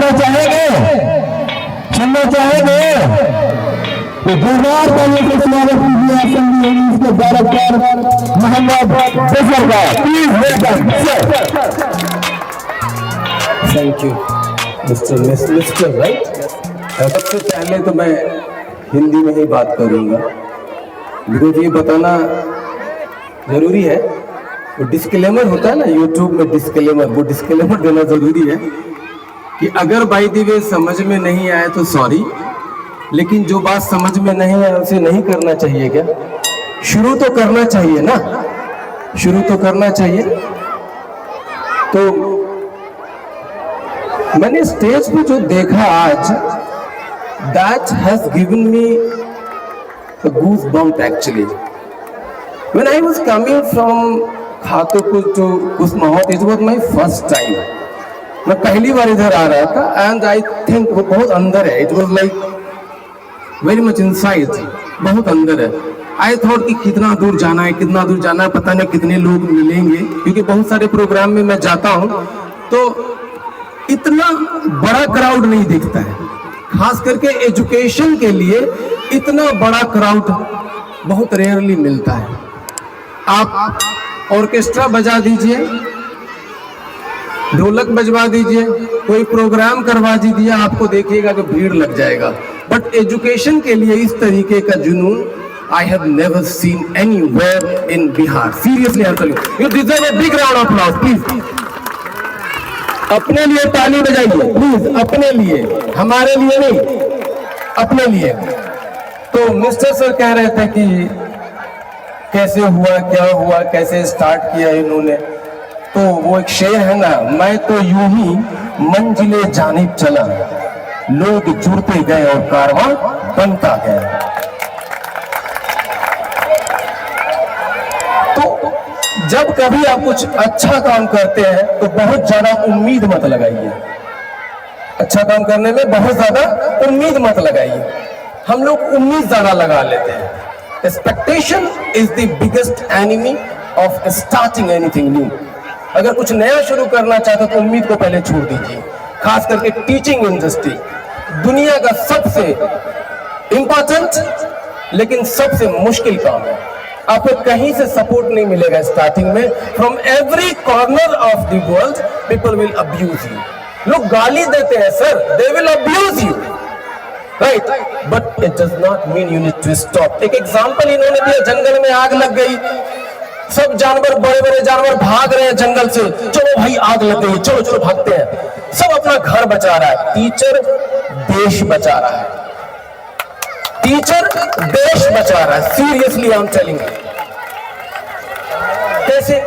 सुनना चाहेंगे? सुनना चाहेंगे तो जोरदार तालियों से स्वागत कीजिए असेंबली इंग्लिश के डायरेक्टर मोहम्मद बेसर का। Please welcome sir. Thank you mister right. सबसे पहले तो मैं हिंदी में ही बात करूंगा, बिकॉज ये बताना जरूरी है। वो डिस्क्लेमर होता है ना यूट्यूब में, डिस्क्लेमर, वो डिस्क्लेमर देना जरूरी है कि अगर बाय द वे समझ में नहीं आए तो सॉरी, लेकिन जो बात समझ में नहीं आए उसे नहीं करना चाहिए क्या? शुरू तो करना चाहिए ना, शुरू तो करना चाहिए। तो मैंने स्टेज पे जो देखा आज, that has given me a goosebump actually. When I was coming from खातुपुर to कुसमावत, it was my first time. मैं पहली बार इधर आ रहा था and I think वो बहुत अंदर है. It was like very much inside, बहुत अंदर है. I thought कि कितना दूर जाना है, कितना दूर जाना है, पता नहीं कितने लोग मिलेंगे, क्योंकि बहुत सारे प्रोग्राम में मैं जाता हूँ तो इतना बड़ा क्राउड नहीं दिखता है। खास करके एजुकेशन के लिए इतना बड़ा क्राउड बहुत रेयरली मिलता है। आप ऑर्केस्ट्रा बजा दीजिए, ढोलक बजवा दीजिए, कोई प्रोग्राम करवा दीजिए, आपको देखिएगा कि भीड़ लग जाएगा। बट एजुकेशन के लिए इस तरीके का जुनून I have never seen anywhere in Bihar. Seriously, I'm telling you. You deserve a big round of applause, please. अपने लिए ताली बजाइए प्लीज, अपने लिए, हमारे लिए नहीं, अपने लिए। तो मिस्टर सर कह रहे थे कि कैसे हुआ, क्या हुआ, कैसे स्टार्ट किया इन्होंने। तो वो एक शेर है ना, मैं तो यूं ही मंजिले जानिब चला, लोग जुड़ते गए और कारवां बनता गया। तो जब कभी आप कुछ अच्छा काम करते हैं तो बहुत ज्यादा उम्मीद मत लगाइए। अच्छा काम करने में बहुत ज्यादा उम्मीद मत लगाइए। हम लोग उम्मीद ज्यादा लगा लेते हैं। Expectation is the biggest enemy of starting anything new. अगर कुछ नया शुरू करना चाहते तो उम्मीद को पहले छोड़ दीजिए। खास करके टीचिंग इंडस्ट्री दुनिया का सबसे इंपॉर्टेंट लेकिन सबसे मुश्किल काम है। आपको कहीं से सपोर्ट नहीं मिलेगा स्टार्टिंग में। From every corner of the world people will abuse you. लोग गाली देते हैं sir, they will abuse you, right, but it does not mean you need to stop. एक एग्जांपल इन्होंने दिया, जंगल में आग लग गई, सब जानवर, बड़े बड़े जानवर भाग रहे हैं जंगल से, चलो भाई आग लग गई, चलो चलो भागते हैं। सब अपना घर बचा रहा है, टीचर देश बचा रहा है, टीचर देश बचा रहा है। Seriously I am telling you. कैसे?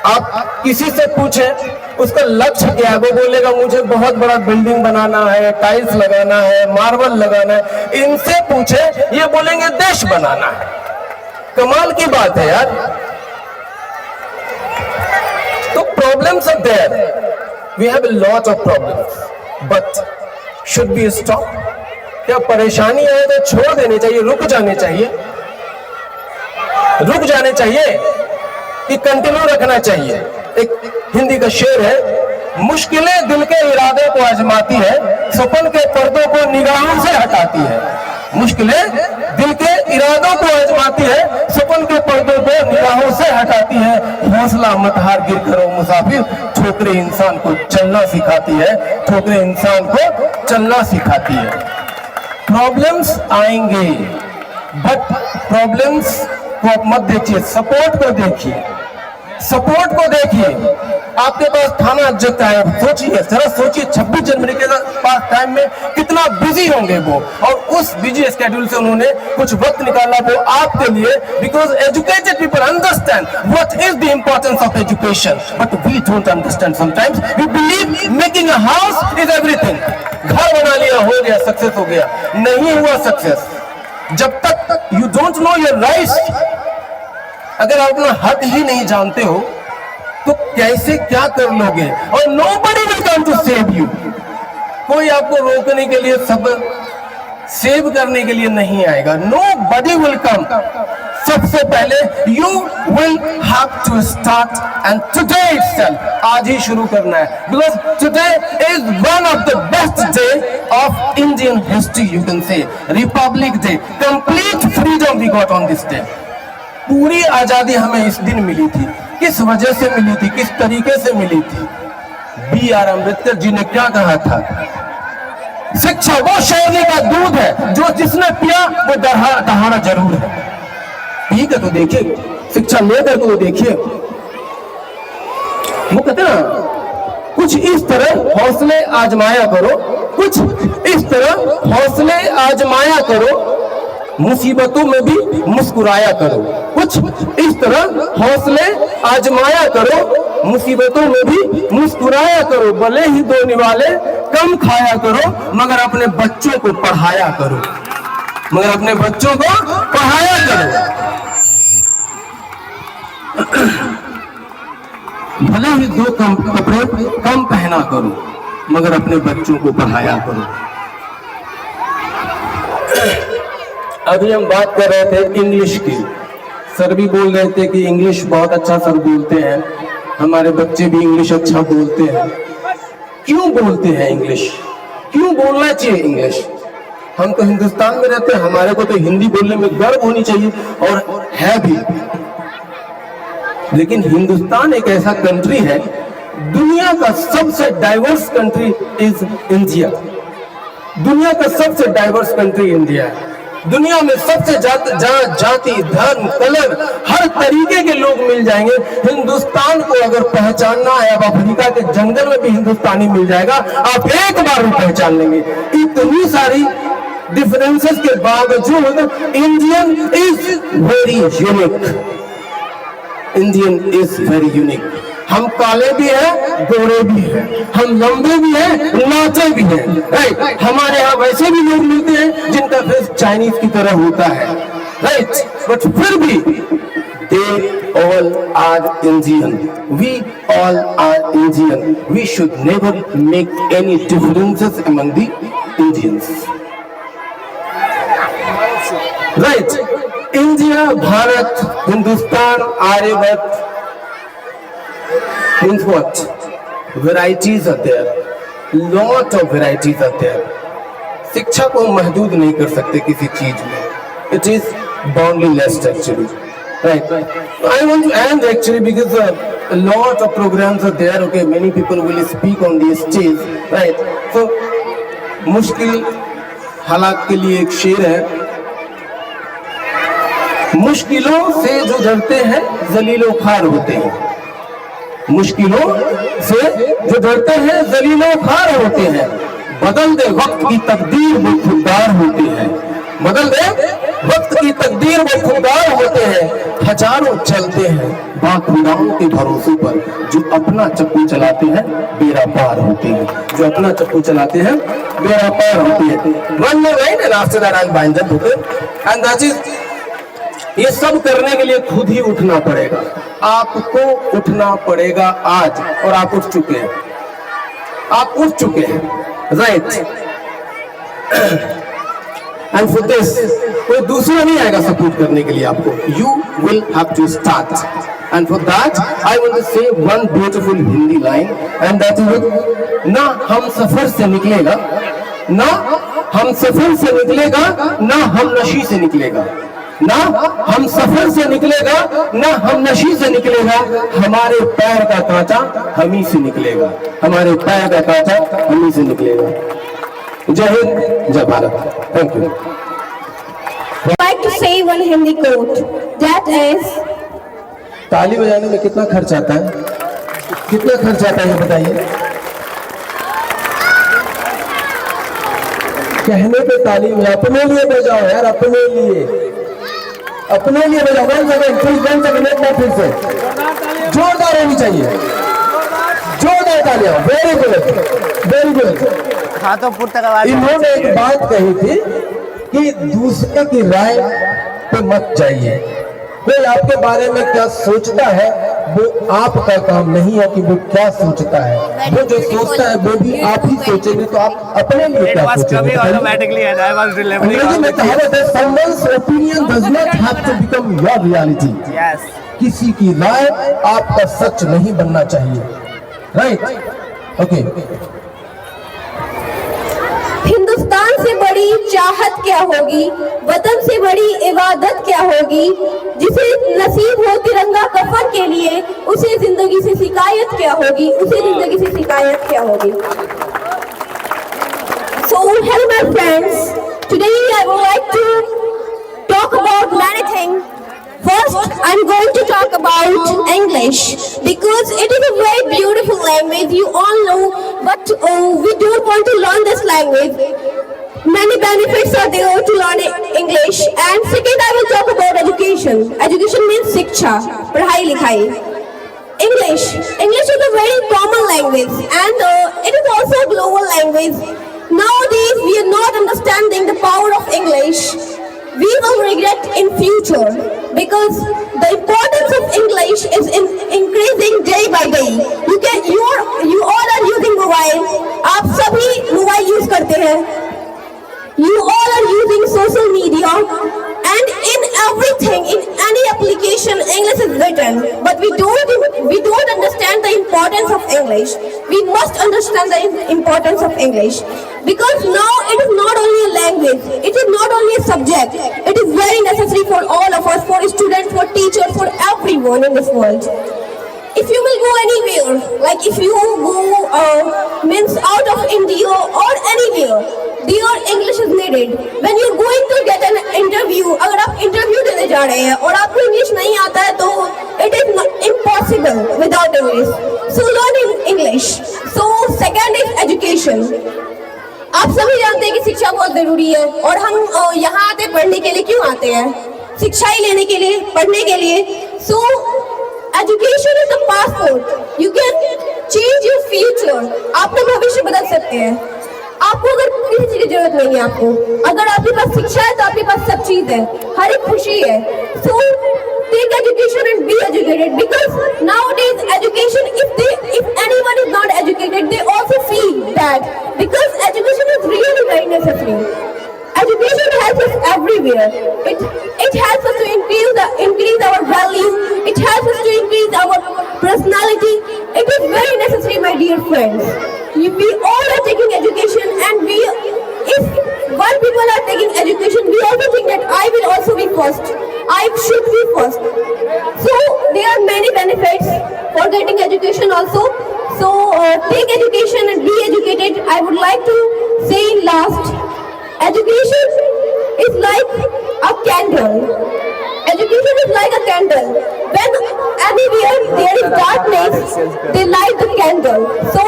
आप किसी से पूछें उसका लक्ष्य क्या है, वो बोलेगा मुझे बहुत बड़ा बिल्डिंग बनाना है, टाइल्स लगाना है, मार्बल लगाना है। इनसे पूछे, ये बोलेंगे देश बनाना है। कमाल की बात है यार। तो problems are there, we have a lot of problems, but should be stop? क्या परेशानी है तो छोड़ देनी चाहिए, रुक जाने चाहिए, रुक जाने चाहिए कि कंटिन्यू रखना चाहिए? एक हिंदी का शेर है, मुश्किलें दिल के इरादे को आजमाती है, सपन के पर्दों को निगाहों से हटाती है। मुश्किलें दिल के इरादों को आजमाती है, सपन के पर्दों को निगाहों से हटाती है। हौसला मत हार, गिर करो मुसाफिर, ठोकरें इंसान को चलना सिखाती है, ठोकरें इंसान को चलना सिखाती है। प्रॉब्लम्स आएंगे, बट प्रॉब्लम्स को आप मत देखिए, सपोर्ट को देखिए, सपोर्ट को देखिए। आपके पास थाना अध्यक्ष है, सोचिए, जरा सोचिए 26 जनवरी के पास टाइम में कितना बिजी होंगे वो, और उस बिजी स्केड्यूल से उन्होंने कुछ वक्त निकाला वो आपके लिए। Because educated people understand what is the importance of education, but we don't understand sometimes. We believe making a house is everything. घर बना लिया, हो गया, सक्सेस हो गया। नहीं हुआ सक्सेस जब तक you don't know your rights. अगर आप अपना हक ही नहीं जानते हो तो कैसे क्या कर लोगे? और nobody will come to save you। कोई आपको रोकने के लिए, सब सेव करने के लिए नहीं आएगा। Nobody will come। सबसे पहले you will have to start and today itself, आज ही शुरू करना है, because today is one of the best day of Indian history, you can say, Republic Day, complete freedom we got on this day. पूरी आजादी हमें इस दिन मिली थी। किस वजह से मिली थी, किस तरीके से मिली थी? B.R. अम्बेडकर जी ने क्या कहा था? शिक्षा वो शेरनी का दूध है जो जिसने पिया वो दहाड़ा जरूर है। ठीक है, तो देखिए, शिक्षा लेकर तो देखिए, वो कहते ना, कुछ इस तरह हौसले आजमाया करो, कुछ इस तरह हौसले आजमाया करो, मुसीबतों में भी मुस्कुराया करो, कुछ इस तरह हौसले आजमाया करो, मुसीबतों में भी मुस्कुराया करो, भले ही दो निवाले कम खाया करो, मगर अपने बच्चों को पढ़ाया करो, मगर अपने बच्चों को पढ़ाया करो। भले ही दो कपड़े कम पहना करो, मगर अपने बच्चों को पढ़ाया करो। अभी हम बात कर रहे थे इंग्लिश की। सर भी बोल रहे थे कि इंग्लिश बहुत अच्छा सर बोलते हैं, हमारे बच्चे भी इंग्लिश अच्छा बोलते हैं। क्यों बोलते हैं इंग्लिश? क्यों बोलना चाहिए इंग्लिश? हम तो हिंदुस्तान में रहते हैं, हमारे को तो हिंदी बोलने में गर्व होनी चाहिए, और है भी। लेकिन हिंदुस्तान एक ऐसा कंट्री है, दुनिया का सबसे डाइवर्स कंट्री इज इंडिया। दुनिया का सबसे डाइवर्स कंट्री इंडिया है। दुनिया में सबसे जाति, धर्म, कलर, हर तरीके के लोग मिल जाएंगे। हिंदुस्तान को अगर पहचानना है, अब अफ्रीका के जंगल में भी हिंदुस्तानी मिल जाएगा, आप एक बार में पहचान लेंगे। इतनी सारी डिफरेंसेस के बावजूद Indian is very unique. Indian is very unique. हम काले भी हैं, गोरे भी हैं, हम लंबे भी हैं, नाचे भी हैं, राइट। हमारे यहाँ वैसे भी लोग मिलते हैं जिनका फेस चाइनीज की तरह होता है, राइट, बट फिर भी they all are Indian. We all are Indian. We should never make any differences among the Indians, right? India, Bharat, Hindustan, Aryabhat means what? Varieties are there, lot of varieties are there. शिक्षा को महदूद नहीं कर सकते किसी चीज में. It is boundless actually, right? I want to end actually because a lot of programs are there. Okay, many people will speak on the stage, right? So मुश्किल हालात के लिए एक शेर है. मुश्किलों से जो डरते हैं जलीलो खार होते हैं. मुश्किलों से जो डरते हैं जलीलो खार होते हैं. बदल दे वक्त की तकदीर वो खुददार होते हैं. बदल दे वक्त की तकदीर वो खुददार होते हैं. हजारों चलते हैं बाखुदाओं के भरोसे पर, जो अपना चप्पू चलाते हैं बेड़ा पार होते हैं. जो अपना चप्पू चलाते हैं बेड़ा पार होते हैं. One more line and after that I'll bind that book. And that is, ये सब करने के लिए खुद ही उठना पड़ेगा. आपको उठना पड़ेगा आज, और आप उठ चुके हैं. आप उठ चुके हैं, राइट. एंड फॉर दिस कोई दूसरा नहीं आएगा सपोर्ट करने के लिए आपको. You will have to start. And for that I want to say one beautiful Hindi line, and that is, ना हम सफर से निकलेगा, ना हम सफर से निकलेगा, ना हम नशी से निकलेगा. ना हम सफर से निकलेगा, ना हम नशी से निकलेगा. हमारे पैर का कांटा हम ही से निकलेगा. हमारे पैर का कांटा हम ही से निकलेगा. जय हिंद, जय Bharat. Thank you. I'd like to say one Hindi quote. That is, ताली बजाने में कितना खर्च आता है? कितना खर्च आता है ये बताइए. कहने पे ताली में, अपने लिए बजाओ यार, अपने लिए, अपने लिए बजाओ. 1 सेकंड प्लीज, 1 सेकंड, एक बार फिर से जोरदार होनी चाहिए. जोरदार तालियां. Very good, very good. इन्होंने एक बात कही थी कि दूसरे की राय पे मत जाइए. कोई आपके बारे में क्या सोचता है वो आपका काम नहीं है कि वो क्या सोचता है। वो जो सोचता है वो भी आप ही सोचेंगे तो आप अपने लिए क्या सोचेंगे। अंग्रेजी में कहावत है, someone's opinion does not have to become your reality। किसी की राय आपका सच नहीं बनना चाहिए। Right, okay. हिंदुस्तान से बड़ी चाहत क्या होगी, वतन से बड़ी इबादत क्या होगी, जिसे नसीब हो तिरंगा कफन के लिए, उसे जिंदगी से शिकायत क्या होगी, उसे जिंदगी से शिकायत क्या होगी। So hello my friends, today I would like to talk about many things. First, I'm going to talk about English because it is a very beautiful language, you all know, but we don't want to learn this language. Many benefits are there to learn English. And second, I will talk about education. Education means शिक्षा, पढ़ाई लिखाई. English is a very common language and it is also a global language. Nowadays, we are not understanding the power of English. We will regret in future because the importance of English is increasing day by day. You all are using mobile. आप सभी mobile use करते हैं. You all are using social media, and in everything, in any application, English is written. But we don't understand the importance of English. We must understand the importance of English because now it is not only a language. It is not only a subject. It is very necessary for all of us, for students, for teachers, for everyone in this world. If you will go anywhere, like if you go means out of India or anywhere, their English is needed. When you're going to get an interview, अगर आप interview देने जा रहे हैं और आपको English नहीं आता है तो it is impossible without English. So learn English. So second is education. आप सभी जानते हैं कि शिक्षा बहुत जरूरी है और हम यहाँ आते पढ़ने के लिए क्यों आते हैं? शिक्षा ही लेने के लिए, पढ़ने के लिए. So education is a passport. You can change your future. आप अपना भविष्य बदल सकते हैं. आपको अगर किसी चीज की जरूरत नहीं है, आपको अगर आपके पास शिक्षा है तो आपके पास सब चीज है, हर एक खुशी है. So take education and be educated because nowadays education, if anyone is not educated, they also feel bad because education is really very necessary. Education helps us everywhere. It helps us to increase our value. It helps us to increase our personality. It is very necessary, my dear friends. We all are taking education, and if one people are taking education, we also think that I will also be first. I should be first. So there are many benefits for getting education also. So take education and be educated. I would like to say in last, education is like a candle. Education is like a candle. When anywhere there is darkness, they light the candle. So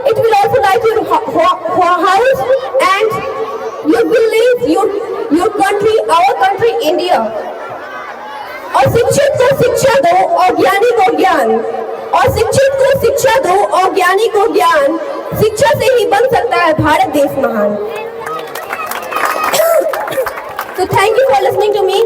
it will also light your house and your village, your country, our country, India. और शिक्षित को शिक्षा दो और ज्ञानी को ज्ञान. और शिक्षित को शिक्षा दो और ज्ञानी को ज्ञान. शिक्षा से ही बन सकता है भारत देश महान. So thank you for listening to me.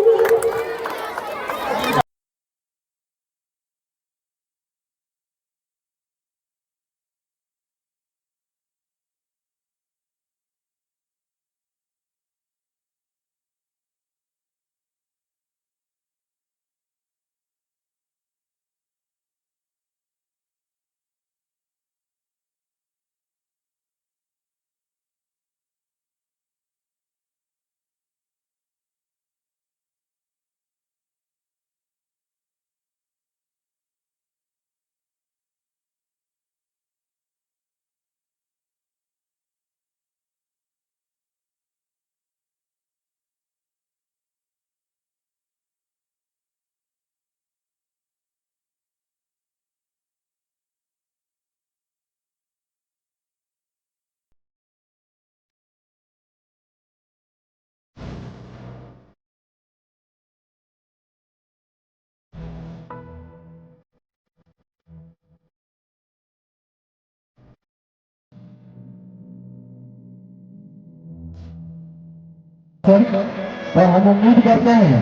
और हम उम्मीद करते हैं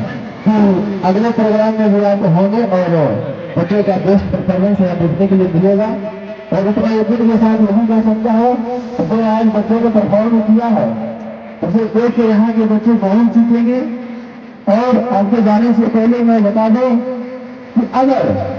कि अगले प्रोग्राम में भी आप होंगे और बच्चे का बेस्ट परफॉर्मेंस यहाँ देखने के लिए मिलेगा। और उतना यकीन के साथ नहीं कह सकता है जो आज बच्चों को परफॉर्म किया है उसे देख के यहाँ के बच्चे बहुत सीखेंगे। और आपके जाने से पहले मैं बता दूं कि अगर